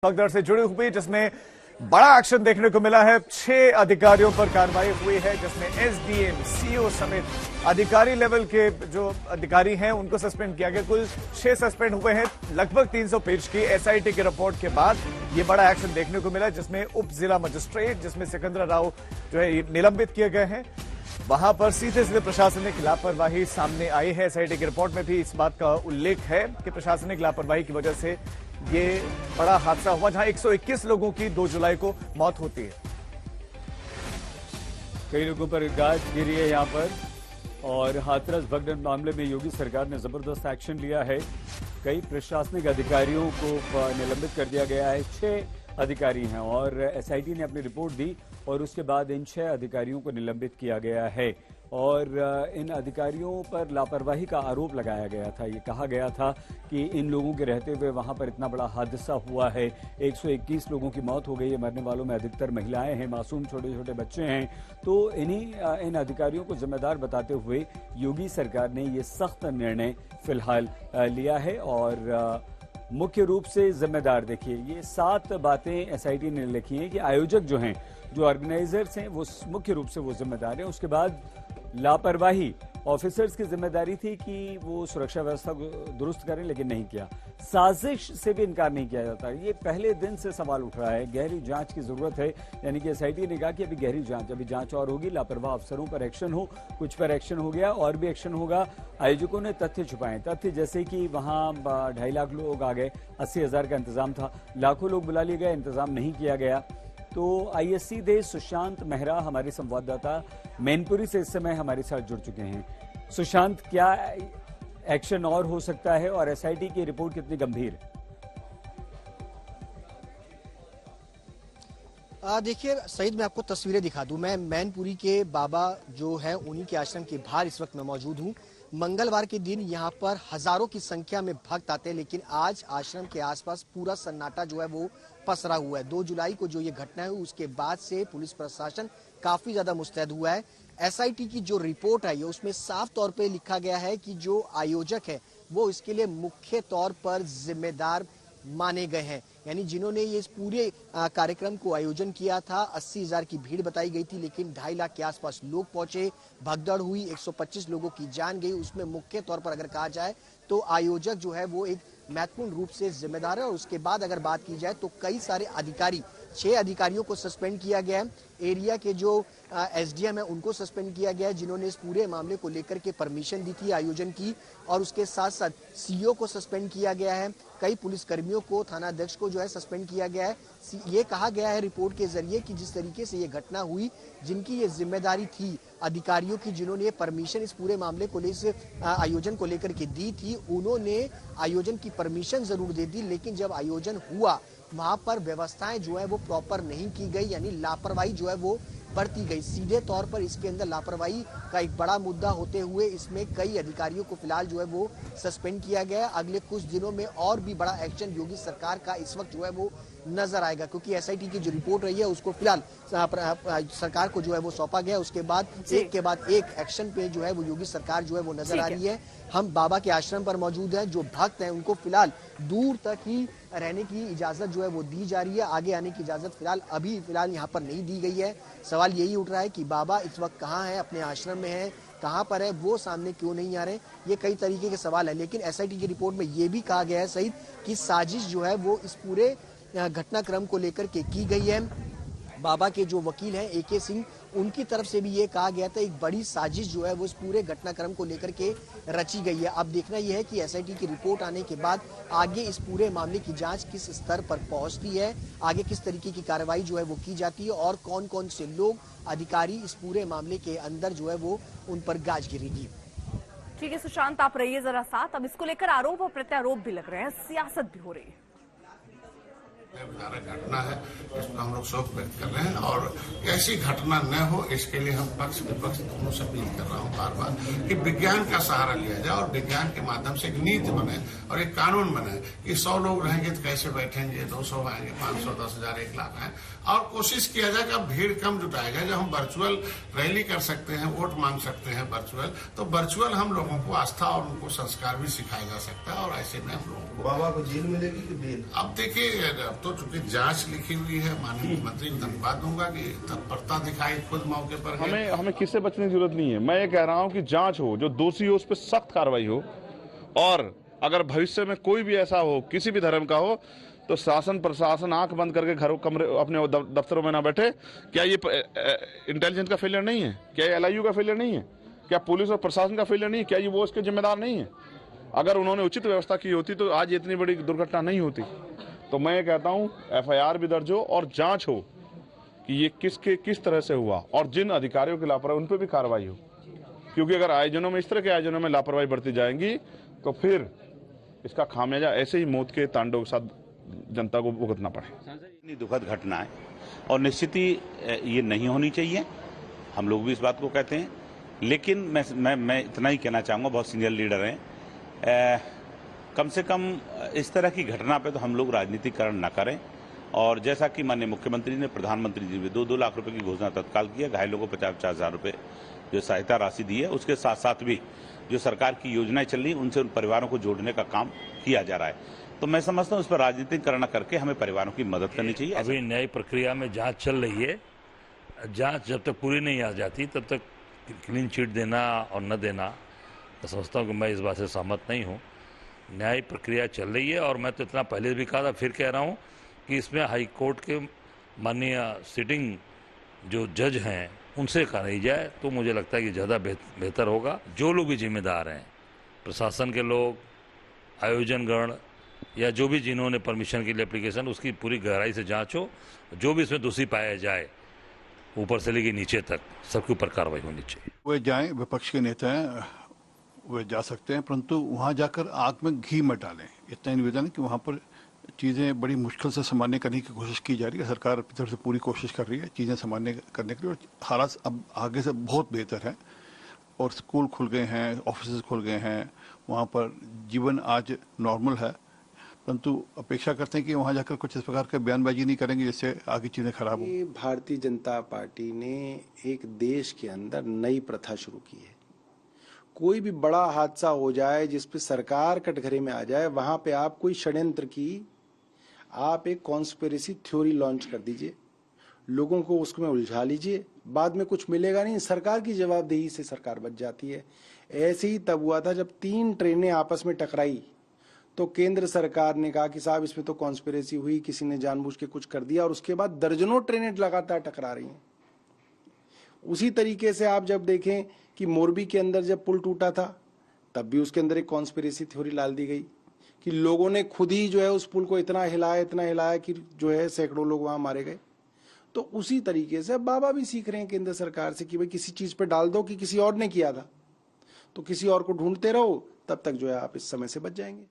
भगदड़ से जुड़ी हुई, जिसमें बड़ा एक्शन देखने को मिला है। 6 अधिकारियों पर कार्रवाई हुई है, जिसमें एसडीएम, सीओ समेत अधिकारी लेवल के जो अधिकारी हैं उनको सस्पेंड किया गया। कुल 6 सस्पेंड हुए हैं। लगभग 300 पेज की एसआईटी की रिपोर्ट के बाद ये बड़ा एक्शन देखने को मिला, जिसमें उप जिला मजिस्ट्रेट, जिसमें सिकंदर राव जो है निलंबित किए गए हैं। वहां पर सीधे सीधे प्रशासनिक लापरवाही सामने आई है। एसआईटी की रिपोर्ट में भी इस बात का उल्लेख है कि प्रशासनिक लापरवाही की वजह से ये बड़ा हादसा हुआ, जहां 121 लोगों की 2 जुलाई को मौत होती है। कई लोगों पर गाज गिरी है यहां पर, और हाथरस भगदड़ मामले में योगी सरकार ने जबरदस्त एक्शन लिया है। कई प्रशासनिक अधिकारियों को निलंबित कर दिया गया है। 6 अधिकारी हैं और एसआईटी ने अपनी रिपोर्ट दी और उसके बाद इन 6 अधिकारियों को निलंबित किया गया है। और इन अधिकारियों पर लापरवाही का आरोप लगाया गया था। ये कहा गया था कि इन लोगों के रहते हुए वहां पर इतना बड़ा हादसा हुआ है, 121 लोगों की मौत हो गई है। मरने वालों में अधिकतर महिलाएं हैं, मासूम छोटे छोटे बच्चे हैं। तो इन अधिकारियों को जिम्मेदार बताते हुए योगी सरकार ने ये सख्त निर्णय फिलहाल लिया है। और मुख्य रूप से जिम्मेदार, देखिए ये 7 बातें एसआईटी ने लिखी हैं कि आयोजक जो हैं, जो ऑर्गेनाइजर्स हैं, वो मुख्य रूप से वो जिम्मेदार हैं। उसके बाद लापरवाही, ऑफिसर्स की जिम्मेदारी थी कि वो सुरक्षा व्यवस्था को दुरुस्त करें, लेकिन नहीं किया। साजिश से भी इनकार नहीं किया जाता। ये पहले दिन से सवाल उठ रहा है। गहरी जांच की जरूरत है, यानी कि एसआईटी ने कहा कि अभी गहरी जांच, अभी जांच और होगी, लापरवाह अफसरों पर एक्शन हो। कुछ पर एक्शन हो गया, और भी एक्शन होगा। आयोजकों ने तथ्य छुपाए, तथ्य जैसे कि वहां 2.5 लाख लोग आ गए, 80,000 का इंतजाम था, लाखों लोग बुला लिए गए, इंतजाम नहीं किया गया। तो आइए सीधे सुशांत मेहरा, हमारे संवाददाता मैनपुरी से इस समय हमारे साथ जुड़ चुके हैं। सुशांत, क्या एक्शन और हो सकता है और एसआईटी की रिपोर्ट कितनी गंभीर है? देखिए सईद, मैं आपको तस्वीरें दिखा दूं। मैं मैनपुरी के बाबा जो है उन्हीं के आश्रम के बाहर इस वक्त मैं मौजूद हूं। मंगलवार के दिन यहां पर हजारों की संख्या में भक्त आते हैं, लेकिन आज आश्रम के आसपास पूरा सन्नाटा जो है वो पसरा हुआ है। 2 जुलाई को जो ये घटना है उसके बाद से पुलिस प्रशासन काफी ज्यादा मुस्तैद हुआ है। एसआईटी की जो रिपोर्ट आई है उसमें साफ तौर पे लिखा गया है कि जो आयोजक है वो इसके लिए मुख्य तौर पर जिम्मेदार माने गए हैं। यानी जिन्होंने ये इस पूरे कार्यक्रम को आयोजन किया था। 80,000 की भीड़ बताई गई थी, लेकिन 2.5 लाख के आसपास लोग पहुंचे, भगदड़ हुई, 125 लोगों की जान गई। उसमें मुख्य तौर पर अगर कहा जाए तो आयोजक जो है वो एक महत्वपूर्ण रूप से जिम्मेदार है। और उसके बाद अगर बात की जाए तो कई सारे अधिकारी, 6 अधिकारियों को सस्पेंड किया गया है। एरिया के जो एसडीएम है उनको सस्पेंड किया गया है, जिन्होंने इस पूरे मामले को लेकर के परमिशन दी थी आयोजन की। और उसके साथ साथ सीओ को सस्पेंड किया गया है। कई पुलिसकर्मियों को, थाना अध्यक्ष को जो है सस्पेंड किया गया है। ये कहा गया है रिपोर्ट के जरिए कि जिस तरीके से ये घटना हुई, जिनकी ये जिम्मेदारी थी अधिकारियों की, जिन्होंने ये परमिशन इस पूरे मामले को आयोजन को लेकर के दी थी, उन्होंने आयोजन की परमिशन जरूर दे दी, लेकिन जब आयोजन हुआ वहां पर व्यवस्थाएं जो है वो प्रॉपर नहीं की गई, यानी लापरवाही जो है वो बरती गई। सीधे तौर पर इसके अंदर लापरवाही का एक बड़ा मुद्दा होते हुए इसमें कई अधिकारियों को फिलहाल जो है वो सस्पेंड किया गया। अगले कुछ दिनों में और भी बड़ा एक्शन योगी सरकार का इस वक्त जो है वो नजर आएगा, क्योंकि एसआईटी की जो रिपोर्ट रही है उसको फिलहाल सरकार को जो है वो सौंपा गया। उसके बाद एक के बाद एक एक्शन पे जो है वो योगी सरकार जो है वो नजर आ रही है। हम बाबा के आश्रम पर मौजूद हैं। जो भक्त हैं उनको फिलहाल दूर तक ही रहने की इजाजत जो है वो दी जा रही है। आगे आने की इजाजत फिलहाल यहाँ पर नहीं दी गई है। सवाल यही उठ रहा है कि बाबा इस वक्त कहाँ है, अपने आश्रम में है, कहाँ पर है, वो सामने क्यों नहीं आ रहे। ये कई तरीके के सवाल है। लेकिन एसआईटी की रिपोर्ट में ये भी कहा गया है सईद कि साजिश जो है वो इस पूरे घटनाक्रम को लेकर के की गई है। बाबा के जो वकील हैं AK सिंह, उनकी तरफ से भी ये कहा गया था एक बड़ी साजिश जो है वो इस पूरे घटनाक्रम को लेकर के रची गई है। अब देखना यह है कि एसआईटी की रिपोर्ट आने के बाद आगे इस पूरे मामले की जांच किस स्तर पर पहुंचती है, आगे किस तरीके की कार्रवाई जो है वो की जाती है, और कौन कौन से लोग, अधिकारी इस पूरे मामले के अंदर जो है वो उन पर गाज गिरेगी। ठीक है सुशांत, आप रहिए जरा साथ। अब इसको लेकर आरोप और प्रत्यारोप भी लग रहे हैं, सियासत भी हो रही है। घटना है, इसमें हम लोग शोक व्यक्त कर रहे हैं और ऐसी घटना न हो इसके लिए हम पक्ष विपक्ष दोनों से अपील कर रहा हूँ बार बार कि विज्ञान का सहारा लिया जाए और विज्ञान के माध्यम से एक नीति बने और एक कानून बने कि 100 लोग रहेंगे तो कैसे बैठेंगे, 200 आएंगे, 500, 10,000, 1 लाख आए, और कोशिश किया जाए कि अब भीड़ कम जुटाएगा। जब हम वर्चुअल रैली कर सकते हैं, वोट मांग सकते हैं वर्चुअल, तो वर्चुअल हम लोगों को आस्था और उनको संस्कार भी सिखाया जा सकता है। और ऐसे में हम लोगों को बाबा को जेल मिलेगी कि बेल? अब देखिए तो चूंकि जांच लिखी हुई है, माननीय मुख्यमंत्री को धन्यवाद दूंगा कि तत्परता दिखाई, खुद मौके पर गए। हमें किससे बचने की जरूरत नहीं है। मैं ये कह रहा हूं कि जांच हो, जो दोषी हो उस पर सख्त कार्रवाई हो, और अगर भविष्य में कोई भी ऐसा हो, किसी भी धर्म का हो, तो शासन प्रशासन आंख बंद करके घरों कमरे अपने दफ्तरों में ना बैठे। क्या ये इंटेलिजेंस का फेलियर नहीं है? क्या ये LIU का फेलियर नहीं है? क्या पुलिस और प्रशासन का फेलियर नहीं है? क्या ये वो इसके जिम्मेदार नहीं है? अगर उन्होंने उचित व्यवस्था की होती तो आज इतनी बड़ी दुर्घटना नहीं होती। तो मैं ये कहता हूं FIR भी दर्ज हो और जांच हो कि ये किस तरह से हुआ, और जिन अधिकारियों की लापरवाही उन पर भी कार्रवाई हो। क्योंकि अगर आयोजनों में, इस तरह के आयोजनों में लापरवाही बढ़ती जाएंगी तो फिर इसका खामियाजा ऐसे ही मौत के तांडव के साथ जनता को भुगतना पड़े। इतनी दुखद घटना है और निश्चित ही ये नहीं होनी चाहिए, हम लोग भी इस बात को कहते हैं। लेकिन मैं इतना ही कहना चाहूँगा, बहुत सीनियर लीडर हैं, कम से कम इस तरह की घटना पे तो हम लोग राजनीतिकरण न करें। और जैसा कि माननीय मुख्यमंत्री ने, प्रधानमंत्री जी ने 2-2 लाख रुपए की घोषणा तत्काल किया, घायलों को 50-50 हजार रुपए जो सहायता राशि दी है, उसके साथ साथ भी जो सरकार की योजनाएं चल रही हैं उनसे उन परिवारों को जोड़ने का काम किया जा रहा है। तो मैं समझता हूँ इस पर राजनीतिकरण करके हमें परिवारों की मदद करनी चाहिए। अभी न्यायिक प्रक्रिया में जांच चल रही है, जांच जब तक पूरी नहीं आ जाती तब तक क्लीन चिट देना और न देना, मैं समझता हूँ कि मैं इस बात से सहमत नहीं हूँ। न्यायिक प्रक्रिया चल रही है और मैं तो इतना पहले भी कहा था, फिर कह रहा हूँ कि इसमें हाई कोर्ट के माननीय सिटिंग जो जज हैं उनसे कराई जाए तो मुझे लगता है कि ज़्यादा बेहतर होगा। जो लोग भी जिम्मेदार हैं, प्रशासन के लोग, आयोजनगण या जो भी जिन्होंने परमिशन के लिए एप्लीकेशन, उसकी पूरी गहराई से जांच हो, जो भी इसमें दोषी पाया जाए ऊपर से लेकर नीचे तक सबके ऊपर कार्रवाई होनी चाहिए। वे जाएं, विपक्ष के नेता हैं, वे जा सकते हैं, परंतु वहां जाकर आग में घी मत डालें। इतना निवेदन है कि वहां पर चीज़ें बड़ी मुश्किल से सामान्य करने की कोशिश की जा रही है। सरकार अपनी तरफ से पूरी कोशिश कर रही है चीज़ें सामान्य करने के लिए, और हालात अब आगे से बहुत बेहतर है और स्कूल खुल गए हैं, ऑफिस खुल गए हैं, वहाँ पर जीवन आज नॉर्मल है। परंतु अपेक्षा करते हैं कि वहाँ जाकर कुछ इस प्रकार का बयानबाजी नहीं करेंगे जिससे आगे चीज़ें खराब हो। भारतीय जनता पार्टी ने एक देश के अंदर नई प्रथा शुरू की है। कोई भी बड़ा हादसा हो जाए जिस पे सरकार कटघरे में आ जाए, वहां पे आप कोई षड्यंत्र की आप एक कॉन्स्पिरेसी थ्योरी लॉन्च कर दीजिए, लोगों को उसमें उलझा लीजिए, बाद में कुछ मिलेगा नहीं, सरकार की जवाबदेही से सरकार बच जाती है। ऐसे ही तब हुआ था जब 3 ट्रेनें आपस में टकराई तो केंद्र सरकार ने कहा कि साहब इसमें तो कॉन्स्पिरेसी हुई, किसी ने जानबूझ के कुछ कर दिया, और उसके बाद दर्जनों ट्रेनें लगातार टकरा रही हैं। उसी तरीके से आप जब देखें कि मोरबी के अंदर जब पुल टूटा था तब भी उसके अंदर एक कॉन्स्पिरेसी थ्योरी डाल दी गई कि लोगों ने खुद ही जो है उस पुल को इतना हिलाया कि जो है सैकड़ों लोग वहां मारे गए। तो उसी तरीके से बाबा भी सीख रहे हैं केंद्र सरकार से कि भाई किसी चीज पे डाल दो कि किसी और ने किया था, तो किसी और को ढूंढते रहो, तब तक जो है आप इस समय से बच जाएंगे।